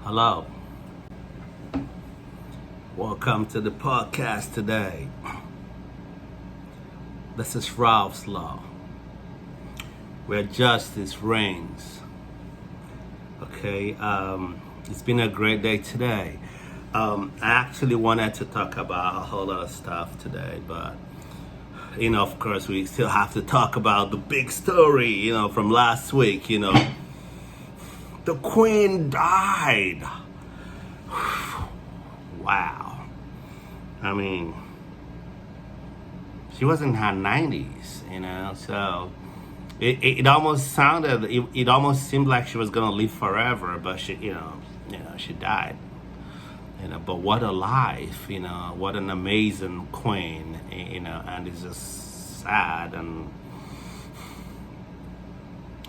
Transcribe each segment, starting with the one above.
Hello. Welcome to the podcast today. This is Ralph's Law, where justice reigns. Okay, it's been a great day today. I actually wanted to talk about a whole lot of stuff today, but of course, we still have to talk about the big story, from last week. The Queen died. Wow. I mean, she was in her 90s, so it almost sounded, it almost seemed like she was going to live forever, but she died. But what a life, what an amazing queen, and it's just sad, and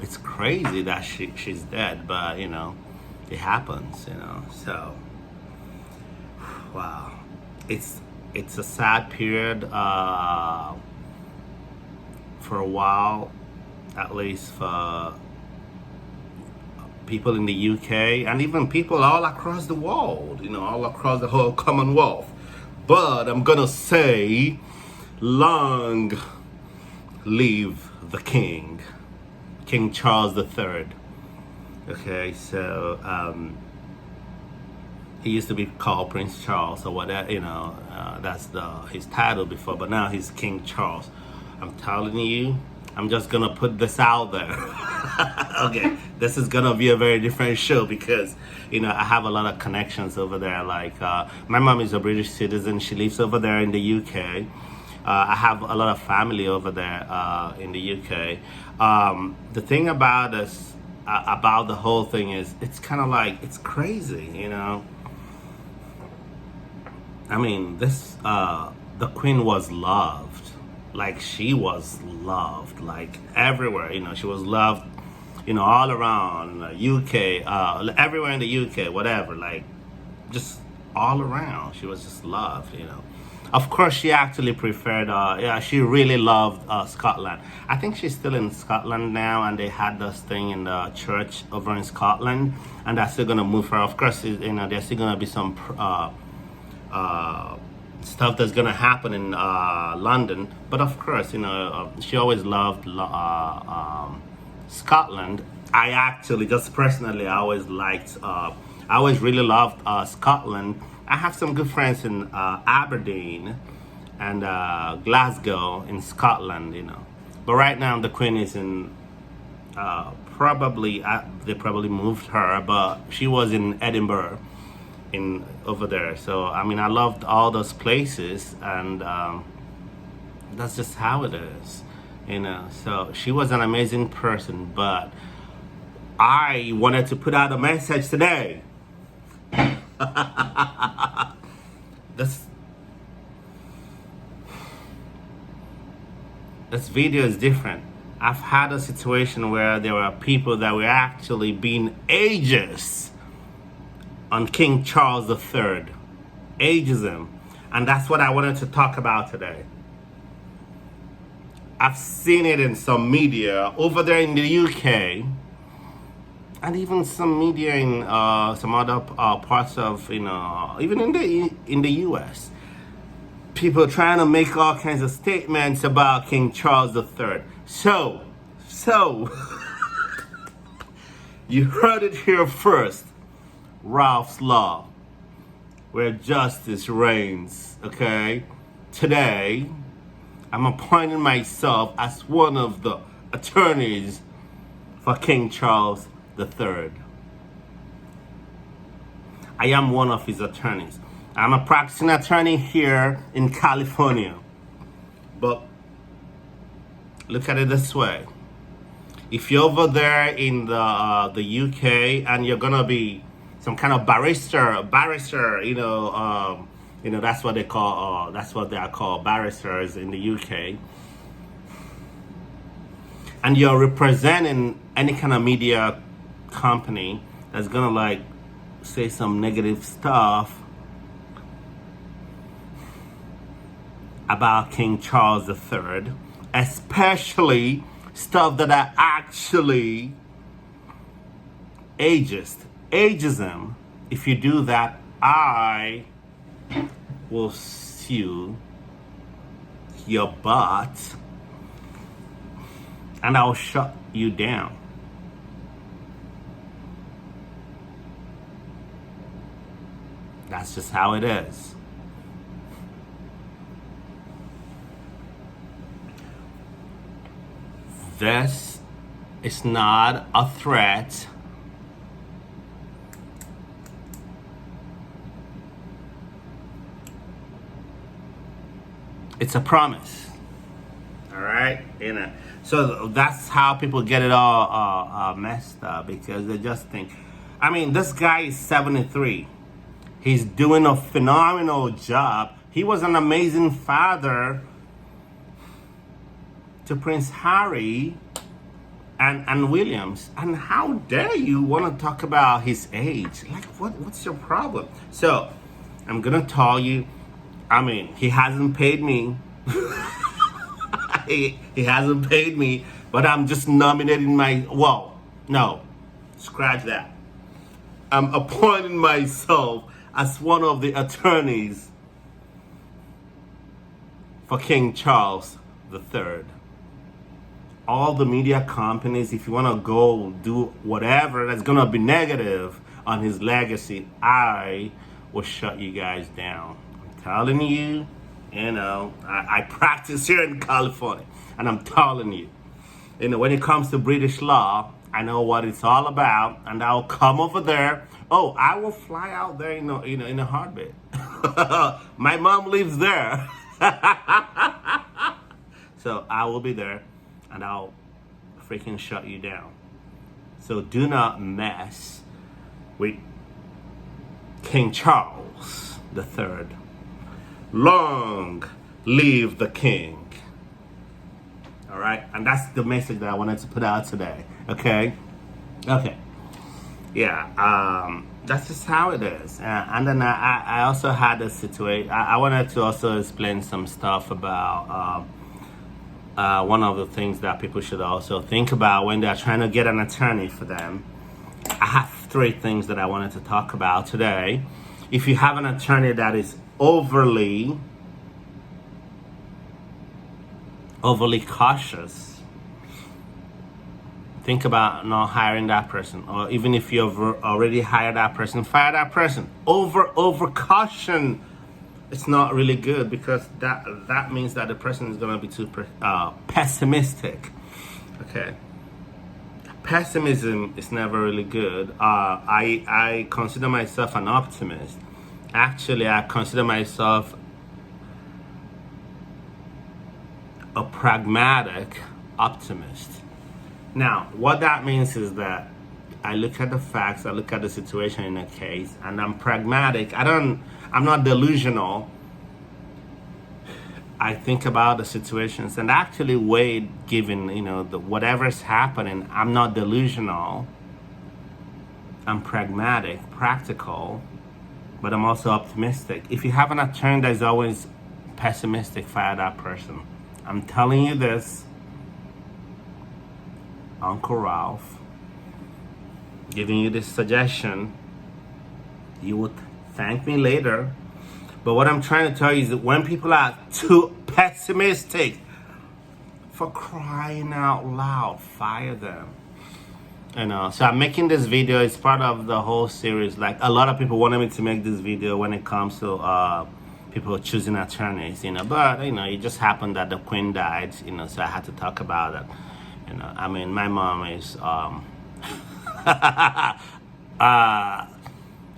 it's crazy that she's dead, but it happens, so wow, it's a sad period for a while, at least for people in the UK and even people all across the world, all across the whole Commonwealth. But I'm gonna say, long live the King Charles III. Okay, so he used to be called Prince Charles or whatever, that's his title before, but now he's King Charles. I'm telling you, I'm just gonna put this out there. Okay, this is gonna be a very different show because I have a lot of connections over there. Like my mom is a British citizen. She lives over there in the UK. I have a lot of family over there in the UK. The thing about this, about the whole thing is, it's kind of like, it's crazy, I mean, the Queen was loved. Like, she was loved, like, everywhere, she was loved, all around UK, everywhere in the UK, whatever, like, just all around. She was just loved, Of course, she actually preferred, she really loved Scotland. I think she's still in Scotland now, and they had this thing in the church over in Scotland, and they're still gonna move her. Of course, there's still gonna be some stuff that's gonna happen in London, but of course, she always loved Scotland. I actually, just personally, I always liked, I always really loved Scotland. I have some good friends in Aberdeen and Glasgow in Scotland, But right now, the Queen is in they probably moved her, but she was in Edinburgh, over there. So I mean, I loved all those places, and that's just how it is, So she was an amazing person, but I wanted to put out a message today. This video is different. I've had a situation where there were people that were actually being ageist on King Charles III. Ageism. And that's what I wanted to talk about today. I've seen it in some media over there in the UK, and even some media in some other parts of, even in the US. People trying to make all kinds of statements about King Charles III. So, you heard it here first. Ralph's Law, where justice reigns, okay? Today, I'm appointing myself as one of the attorneys for King Charles III. I am one of his attorneys. I'm a practicing attorney here in California. But look at it this way. If you're over there in the UK and you're gonna be some kind of barrister, that's what they call, that's what they are called, barristers in the UK. And you're representing any kind of media company that's gonna like say some negative stuff about King Charles III, especially stuff that are actually ageist. Ageism If you do that, I will sue your butt and I'll shut you down. That's just how it is. This is not a threat. It's a promise. All right, so that's how people get it all messed up, because they just think. I mean, this guy is 73. He's doing a phenomenal job. He was an amazing father to Prince Harry and Williams. And how dare you want to talk about his age? Like, what's your problem? So, I'm gonna tell you. I mean, he hasn't paid me. he hasn't paid me, but I'm just nominating no, scratch that. I'm appointing myself as one of the attorneys for King Charles III. All the media companies, if you want to go do whatever that's going to be negative on his legacy, I will shut you guys down. I'm telling you, I practice here in California, and I'm telling you, when it comes to British law, I know what it's all about, and I'll come over there. Oh, I will fly out there in a heartbeat. My mom lives there. So I will be there, and I'll freaking shut you down. So do not mess with King Charles III. Long live the king. All right, and that's the message that I wanted to put out today. Okay. Yeah, that's just how it is. And then I also had a situation. I wanted to also explain some stuff about one of the things that people should also think about when they're trying to get an attorney for them. I have 3 things that I wanted to talk about today. If you have an attorney that is overly cautious, think about not hiring that person. Or even if you've already hired that person, fire that person. Over caution, it's not really good, because that means that the person is going to be too pessimistic. Okay, pessimism is never really good. I consider myself an optimist. Actually, I consider myself a pragmatic optimist. Now, what that means is that I look at the facts, I look at the situation in a case, and I'm pragmatic. I'm not delusional. I think about the situations and actually weigh, given whatever's happening. I'm not delusional. I'm pragmatic, practical, but I'm also optimistic. If you have an attorney that is always pessimistic, fire that person. I'm telling you this, Uncle Ralph, giving you this suggestion. You would thank me later. But what I'm trying to tell you is that when people are too pessimistic, for crying out loud, fire them. So I'm making this video. It's part of the whole series. Like, a lot of people wanted me to make this video when it comes to people choosing attorneys, but it just happened that the Queen died, so I had to talk about it. I mean, my mom is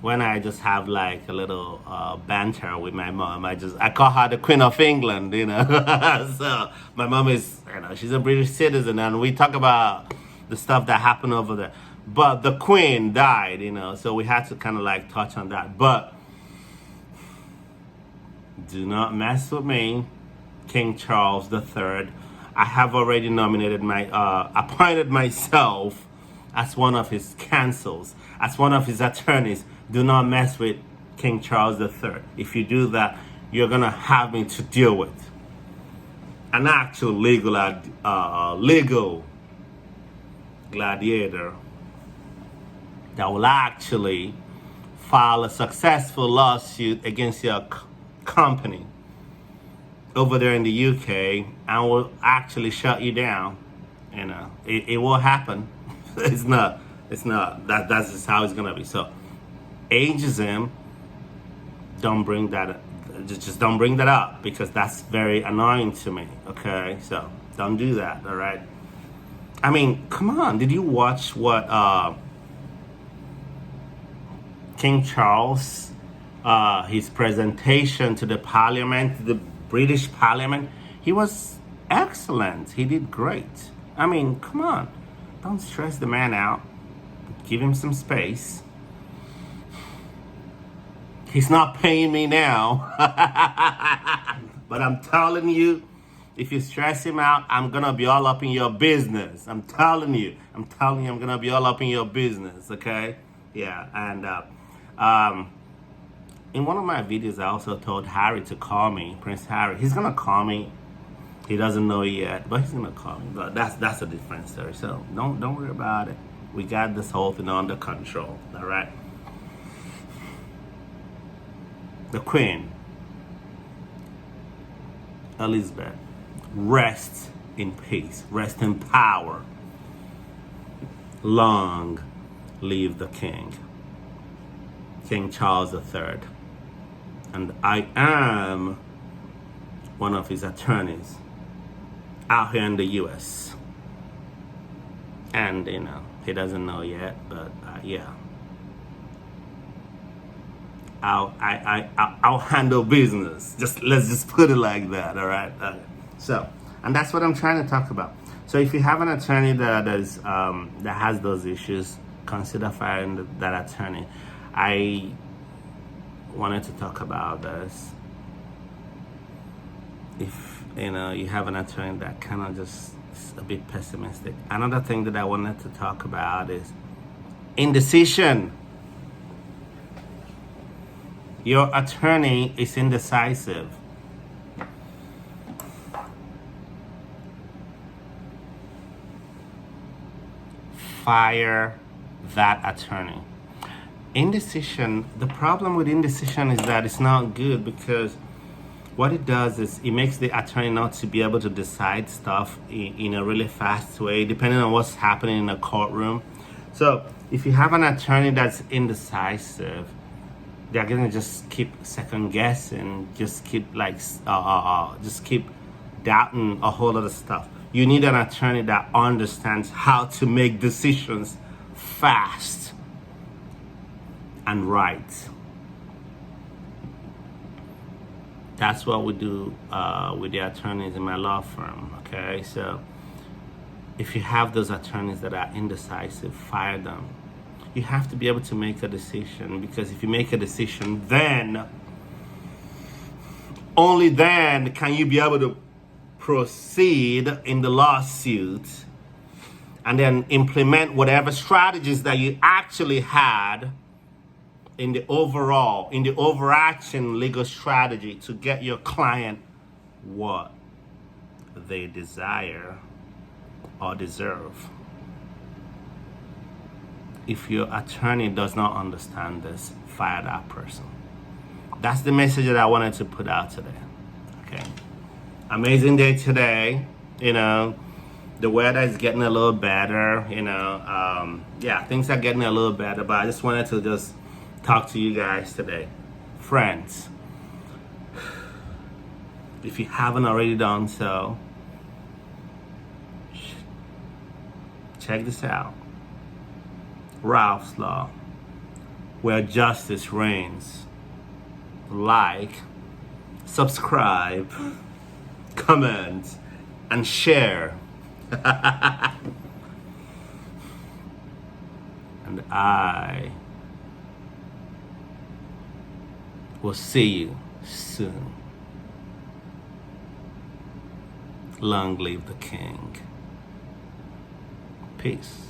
when I just have like a little banter with my mom, I call her the Queen of England, So my mom is, she's a British citizen, and we talk about the stuff that happened over there. But the Queen died, so we had to kind of like touch on that. But do not mess with me, King Charles III. I have already appointed myself as one of his counsels, as one of his attorneys. Do not mess with King Charles III. If you do that, you're gonna have me to deal with an actual legal gladiator that will actually file a successful lawsuit against your company over there in the UK and will actually shut you down. You know, it will happen. It's not. That's just how it's gonna be. So, ageism, don't bring that. Just don't bring that up because that's very annoying to me. Okay, so don't do that. All right. I mean, come on. Did you watch what King Charles, his presentation to the Parliament, the British Parliament? He was excellent. He did great. I mean, come on. Don't stress the man out. Give him some space. He's not paying me now. But I'm telling you, if you stress him out, I'm going to be all up in your business. I'm telling you, I'm going to be all up in your business, okay? Yeah, and in one of my videos, I also told Harry to call me, Prince Harry. He's going to call me. He doesn't know it yet, but he's going to call me. But that's a different story, so don't worry about it. We got this whole thing under control, all right? The Queen, Elizabeth, rest in peace, rest in power. Long live the King, King Charles III. And I am one of his attorneys out here in the US. And, you know, he doesn't know yet, but yeah. I'll handle business. Let's just put it like that, all right? So, and that's what I'm trying to talk about. So, if you have an attorney that has those issues, consider firing that attorney. I wanted to talk about this. If you have an attorney that kind of just is a bit pessimistic. Another thing that I wanted to talk about is indecision. Your attorney is indecisive. Fire that attorney. Indecision, the problem with indecision is that it's not good because what it does is it makes the attorney not to be able to decide stuff in a really fast way, depending on what's happening in a courtroom. So if you have an attorney that's indecisive, they're gonna just keep second guessing, just keep just keep doubting a whole lot of stuff. You need an attorney that understands how to make decisions fast and right. That's what we do with the attorneys in my law firm, okay? So if you have those attorneys that are indecisive, fire them. You have to be able to make a decision, because if you make a decision, then, only then can you be able to proceed in the lawsuit and then implement whatever strategies that you actually had in the overarching legal strategy to get your client what they desire or deserve. If your attorney does not understand this, fire that person. That's the message that I wanted to put out today. Okay. Amazing day today. The weather is getting a little better. Things are getting a little better. But I just wanted to just talk to you guys today. Friends, if you haven't already done so, check this out. Ralph's Law, where justice reigns. Like, subscribe, comment, and share. And I will see you soon. Long live the King. Peace.